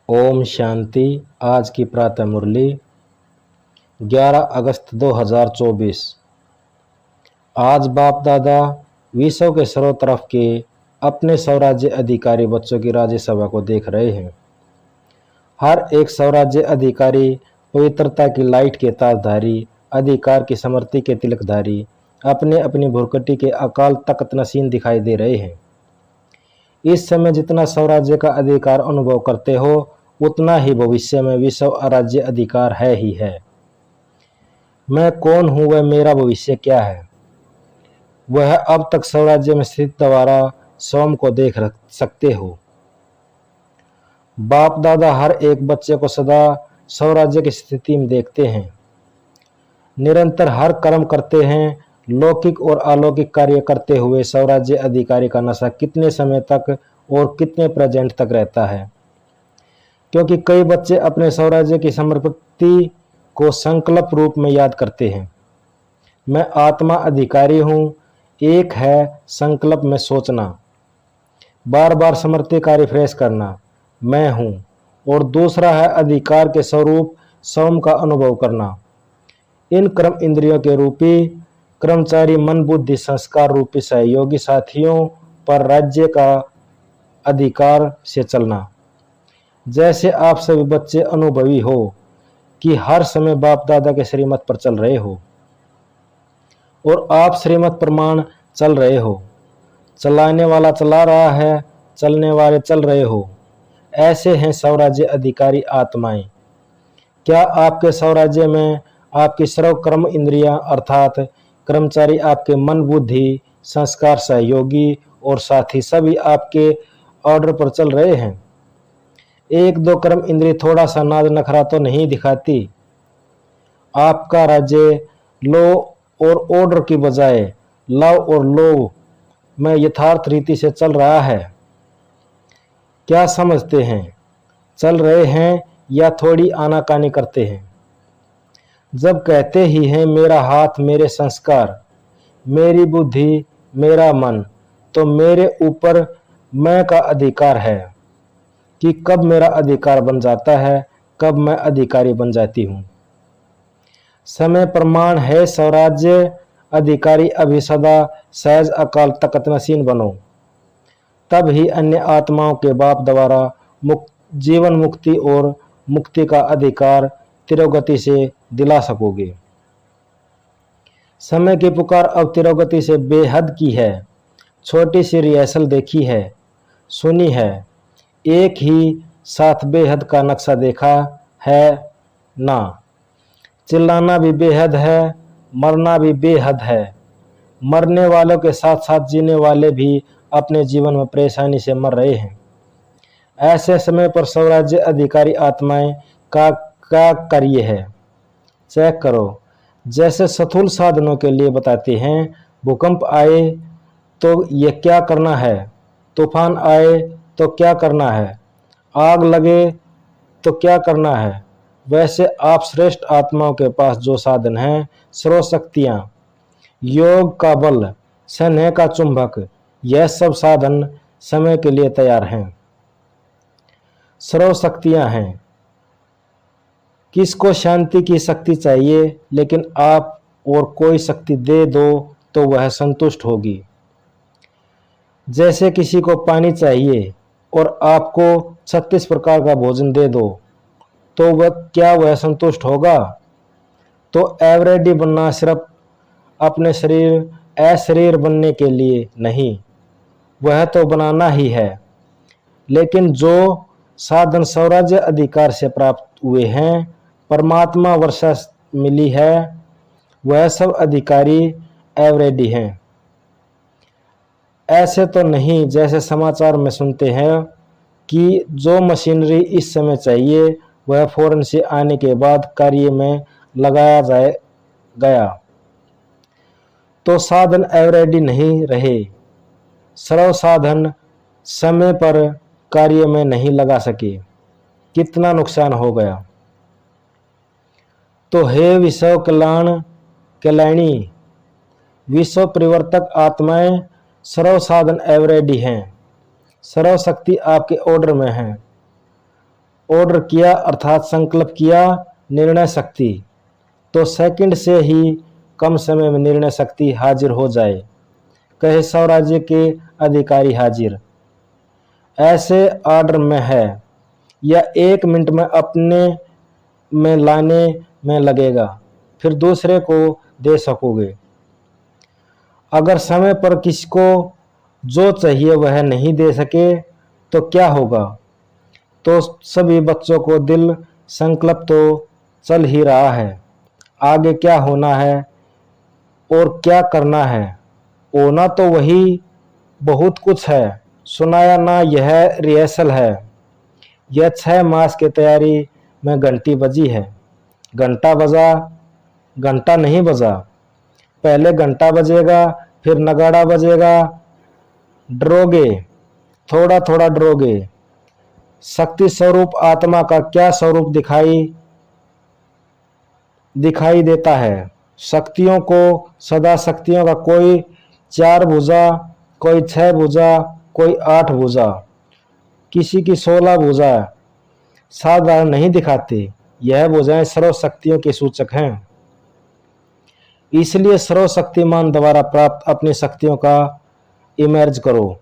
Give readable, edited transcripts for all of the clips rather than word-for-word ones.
ओम शांति। आज की प्रातः मुरली 11 अगस्त 2024। आज बाप दादा विश्व के चारों तरफ के अपने स्वराज्य अधिकारी बच्चों की राज्य सभा को देख रहे हैं। हर एक स्वराज्य अधिकारी पवित्रता की लाइट के ताजधारी, अधिकार की समृद्धि के तिलकधारी अपने अपनी भुरकटी के अकाल तख्त नशीन दिखाई दे रहे हैं। इस समय जितना स्वराज्य का अधिकार अनुभव करते हो उतना ही भविष्य में विश्व राज्य अधिकार है ही है। मैं कौन हूं, वह मेरा भविष्य क्या है, वह अब तक स्वराज्य में स्थित द्वारा स्वयं को देख सकते हो। बाप दादा हर एक बच्चे को सदा स्वराज्य की स्थिति में देखते हैं, निरंतर हर कर्म करते हैं। लौकिक और अलौकिक कार्य करते हुए स्वराज्य अधिकारी का नशा कितने समय तक और कितने प्रेजेंट तक रहता है, क्योंकि कई बच्चे अपने स्वराज्य की समर्पति को संकल्प रूप में याद करते हैं। मैं आत्मा अधिकारी हूँ, एक है संकल्प में सोचना, बार बार स्मृति का रिफ्रेश करना मैं हूँ, और दूसरा है अधिकार के स्वरूप स्वयं का अनुभव करना। इन कर्म इंद्रियों के रूपी कर्मचारी मन बुद्धि संस्कार रूपी सहयोगी साथियों पर राज्य का अधिकार से चलना। जैसे आप सभी बच्चे अनुभवी हो कि हर समय बाप दादा के श्रीमत पर चल रहे हो और आप श्रीमत प्रमाण चल रहे हो। चलाने वाला चला रहा है, चलने वाले चल रहे हो। ऐसे हैं स्वराज्य अधिकारी आत्माएं। क्या आपके स्वराज्य में आपकी सर्व कर्म इंद्रियां अर्थात कर्मचारी आपके मन बुद्धि संस्कार सहयोगी और साथी सभी आपके ऑर्डर पर चल रहे हैं? एक दो कर्म इंद्रिय थोड़ा सा नाज नखरा तो नहीं दिखाती। आपका राज्य लो और ऑर्डर की बजाय लव और लो में यथार्थ रीति से चल रहा है। क्या समझते हैं, चल रहे हैं या थोड़ी आनाकानी करते हैं? जब कहते ही हैं मेरा हाथ मेरे संस्कार, मेरी बुद्धि मेरा मन, तो मेरे ऊपर मैं का अधिकार है कि कब मेरा अधिकार बन जाता है, कब मैं अधिकारी बन जाती हूँ। समय प्रमाण है स्वराज्य अधिकारी अभी सदा सहज अकाल तख्त नशीन बनो, तब ही अन्य आत्माओं के बाप द्वारा जीवन मुक्ति और मुक्ति का अधिकार तिरोगति से दिला सकोगे। समय की पुकार अब तिरोगति से बेहद की है। छोटी सी रिहर्सल देखी है, सुनी है, एक ही साथ बेहद का नक्शा देखा है ना। चिल्लाना भी बेहद है, मरना भी बेहद है। मरने वालों के साथ साथ जीने वाले भी अपने जीवन में परेशानी से मर रहे हैं। ऐसे समय पर स्वराज्य अधिकारी आत्माएं का क्या कार्य है, चेक करो। जैसे स्थूल साधनों के लिए बताते हैं, भूकंप आए तो ये क्या करना है, तूफान आए तो क्या करना है, आग लगे तो क्या करना है, वैसे आप श्रेष्ठ आत्माओं के पास जो साधन हैं, सर्वशक्तियां, योग का बल, स्नेह का चुंबक, यह सब साधन समय के लिए तैयार हैं। सर्वशक्तियां हैं। किसको शांति की शक्ति चाहिए, लेकिन आप और कोई शक्ति दे दो तो वह संतुष्ट होगी। जैसे किसी को पानी चाहिए और आपको 36 प्रकार का भोजन दे दो तो वह संतुष्ट होगा? तो एवरेडी बनना सिर्फ अपने शरीर बनने के लिए नहीं, वह तो बनाना ही है। लेकिन जो साधन स्वराज्य अधिकार से प्राप्त हुए हैं, परमात्मा वर्षा मिली है, वह सब अधिकारी एवरेडी हैं। ऐसे तो नहीं जैसे समाचार में सुनते हैं कि जो मशीनरी इस समय चाहिए वह फौरन से आने के बाद कार्य में लगाया गया, तो साधन एवरेडी नहीं रहे। सर्व साधन समय पर कार्य में नहीं लगा सके, कितना नुकसान हो गया। तो हे विश्व कल्याणी विश्व परिवर्तक आत्माएं, सर्व साधन एवरेडी हैं, सर्व शक्ति आपके ऑर्डर में है। ऑर्डर किया अर्थात संकल्प किया निर्णय शक्ति, तो सेकंड से ही कम समय में निर्णय शक्ति हाजिर हो जाए। कहे स्वराज्य के अधिकारी हाजिर, ऐसे ऑर्डर में है या 1 मिनट में अपने में लाने में लगेगा, फिर दूसरे को दे सकोगे। अगर समय पर किसी को जो चाहिए वह नहीं दे सके तो क्या होगा? तो सभी बच्चों को दिल संकल्प तो चल ही रहा है, आगे क्या होना है और क्या करना है। होना तो वही बहुत कुछ है, सुनाया ना यह रिहर्सल है। यह 6 मास की तैयारी में घंटी बजी है। घंटा बजा, घंटा नहीं बजा, पहले घंटा बजेगा फिर नगाड़ा बजेगा। डरोगे, थोड़ा थोड़ा डरोगे। शक्ति स्वरूप आत्मा का क्या स्वरूप दिखाई देता है? शक्तियों को सदा शक्तियों का कोई 4 भुजा, कोई 6 भुजा, कोई 8 भुजा, किसी की 16 भुजा साधारण नहीं दिखाते। यह भुजाएं सर्व शक्तियों के सूचक हैं। इसलिए सर्वशक्तिमान द्वारा प्राप्त अपनी शक्तियों का इमर्ज करो।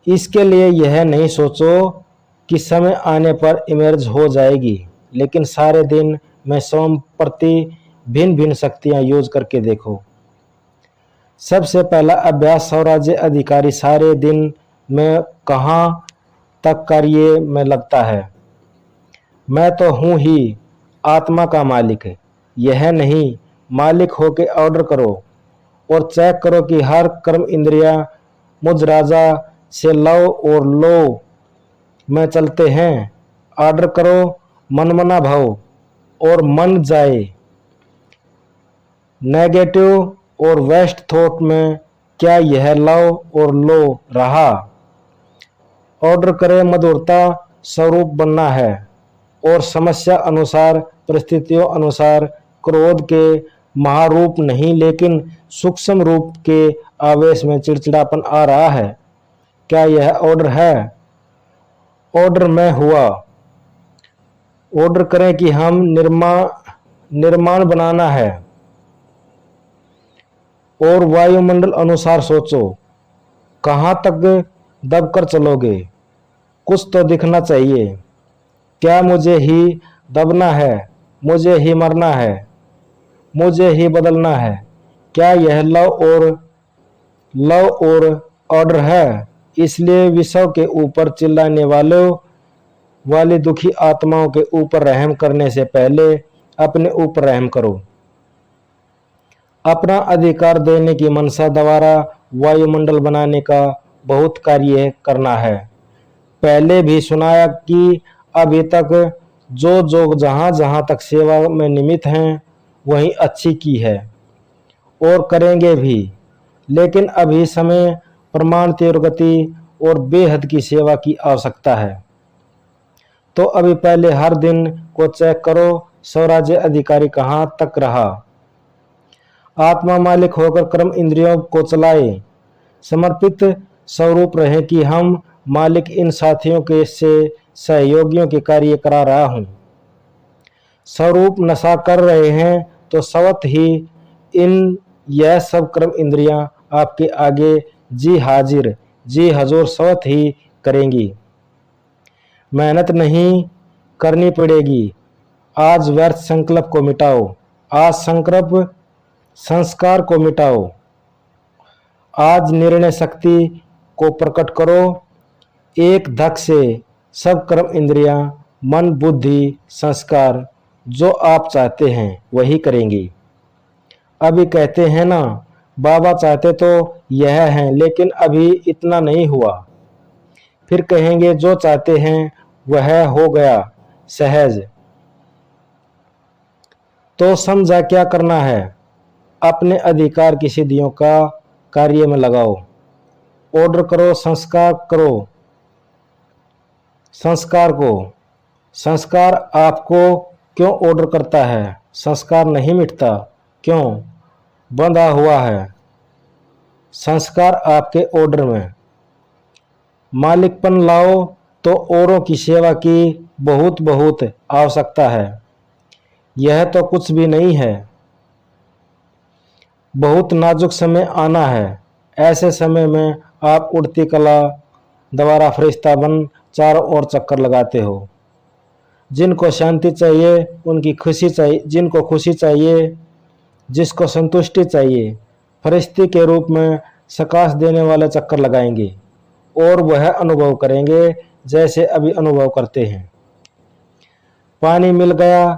इसके लिए यह नहीं सोचो कि समय आने पर इमर्ज हो जाएगी, लेकिन सारे दिन में स्वयं प्रति भिन्न भिन्न शक्तियां यूज करके देखो। सबसे पहला अभ्यास स्वराज्य अधिकारी सारे दिन में कहां तक कार्य में लगता है। मैं तो हूं ही आत्मा का मालिक है, यह नहीं। मालिक होके ऑर्डर करो और चेक करो कि हर कर्म इंद्रिया मुझ राजा से लव और लो में चलते हैं। ऑर्डर करो मनमना भाव और मन जाए। नेगेटिव और वेस्ट थॉट में क्या यह लव और लो रहा? ऑर्डर करे मधुरता स्वरूप बनना है और समस्या अनुसार परिस्थितियों अनुसार क्रोध के महारूप नहीं, लेकिन सूक्ष्म रूप के आवेश में चिड़चिड़ापन आ रहा है। क्या यह ऑर्डर है? ऑर्डर में हुआ। ऑर्डर करें कि हम निर्माण बनाना है और वायुमंडल अनुसार सोचो। कहां तक दबकर चलोगे? कुछ तो दिखना चाहिए। क्या मुझे ही दबना है? मुझे ही मरना है? मुझे ही बदलना है? क्या यह लव और ऑर्डर है? इसलिए विश्व के ऊपर चिल्लाने वाली दुखी आत्माओं के ऊपर रहम करने से पहले अपने ऊपर रहम करो। अपना अधिकार देने की मनसा द्वारा वायुमंडल बनाने का बहुत कार्य करना है। पहले भी सुनाया कि अभी तक जो जहां तक सेवा में निमित्त हैं वही अच्छी की है और करेंगे भी, लेकिन अभी समय प्रमाण तीव्रगति और बेहद की सेवा की आवश्यकता है। तो अभी पहले हर दिन को चेक करो स्वराज्य अधिकारी कहां तक रहा। आत्मा मालिक होकर कर्म इंद्रियों को चलाए। समर्पित स्वरूप रहे कि हम मालिक इन साथियों के से सहयोगियों के कार्य करा रहा हूं। स्वरूप नशा कर रहे हैं तो स्वत ही इन यह सब कर्म इंद्रियां आपके आगे जी हाजिर जी हजूर स्वत ही करेंगी। मेहनत नहीं करनी पड़ेगी। आज व्यर्थ संकल्प को मिटाओ। आज संस्कार को मिटाओ। आज निर्णय शक्ति को प्रकट करो। एक धक से सब कर्म इंद्रियां मन बुद्धि संस्कार जो आप चाहते हैं वही करेंगी। अभी कहते हैं ना बाबा चाहते तो यह है, लेकिन अभी इतना नहीं हुआ। फिर कहेंगे जो चाहते हैं वह हो गया सहज। तो समझा क्या करना है? अपने अधिकार की सिद्धियों का कार्य में लगाओ। ऑर्डर करो, संस्कार करो। संस्कार को संस्कार आपको क्यों ऑर्डर करता है? संस्कार नहीं मिटता, क्यों बंधा हुआ है? संस्कार आपके ऑर्डर में। मालिकपन लाओ तो औरों की सेवा की बहुत बहुत आवश्यकता है। यह तो कुछ भी नहीं है। बहुत नाजुक समय आना है। ऐसे समय में आप उड़ती कला द्वारा फरिश्ता बन चारों ओर चक्कर लगाते हो। जिनको शांति चाहिए, उनकी खुशी चाहिए, जिनको खुशी चाहिए, जिसको संतुष्टि चाहिए, फरिश्ते के रूप में सकाश देने वाले चक्कर लगाएंगे और वह अनुभव करेंगे जैसे अभी अनुभव करते हैं। पानी मिल गया,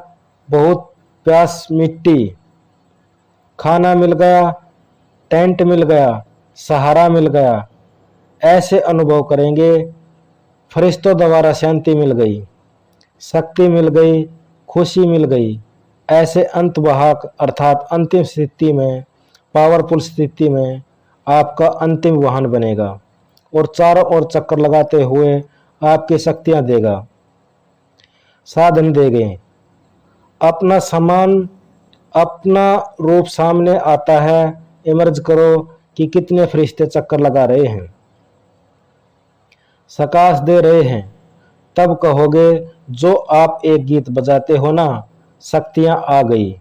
बहुत प्यास मिट्टी, खाना मिल गया, टेंट मिल गया, सहारा मिल गया, ऐसे अनुभव करेंगे। फरिश्तों द्वारा शांति मिल गई, शक्ति मिल गई, खुशी मिल गई। ऐसे अंतवाहक अर्थात अंतिम स्थिति में, पावरफुल स्थिति में आपका अंतिम वाहन बनेगा और चारों ओर चक्कर लगाते हुए आपकी शक्तियां देगा, साधन देंगे। अपना समान, अपना रूप सामने आता है। इमर्ज करो कि कितने फरिश्ते चक्कर लगा रहे हैं, सकाश दे रहे हैं। तब कहोगे जो आप एक गीत बजाते हो ना, शक्तियां आ गई।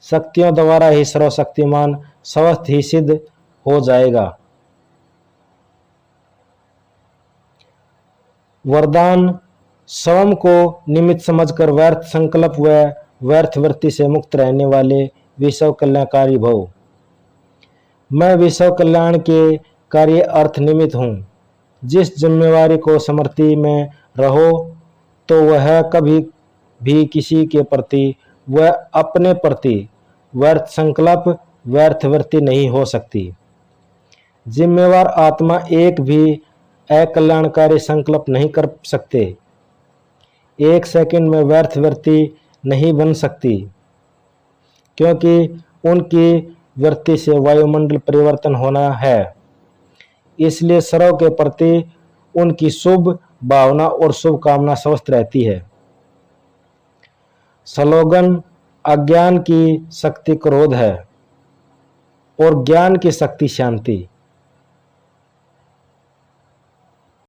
शक्तियों द्वारा ही सर्वशक्तिमान स्वस्थ ही सिद्ध हो जाएगा। वरदान: स्वयं को निमित्त समझकर व्यर्थ संकल्प व व्यर्थ वृत्ति से मुक्त रहने वाले विश्व कल्याणकारी भव। मैं विश्व कल्याण के कार्य अर्थ निमित्त हूँ। जिस जिम्मेवारी को समर्पि में रहो तो वह कभी भी किसी के प्रति व अपने प्रति व्यर्थ संकल्प, व्यर्थ वृत्ति नहीं हो सकती। जिम्मेवार आत्मा एक भी अकल्याणकारी संकल्प नहीं कर सकते। एक सेकंड में व्यर्थ वृत्ति नहीं बन सकती, क्योंकि उनकी वृत्ति से वायुमंडल परिवर्तन होना है। इसलिए सर्व के प्रति उनकी शुभ भावना और शुभकामना स्वस्थ रहती है। स्लोगन: अज्ञान की शक्ति क्रोध है और ज्ञान की शक्ति शांति।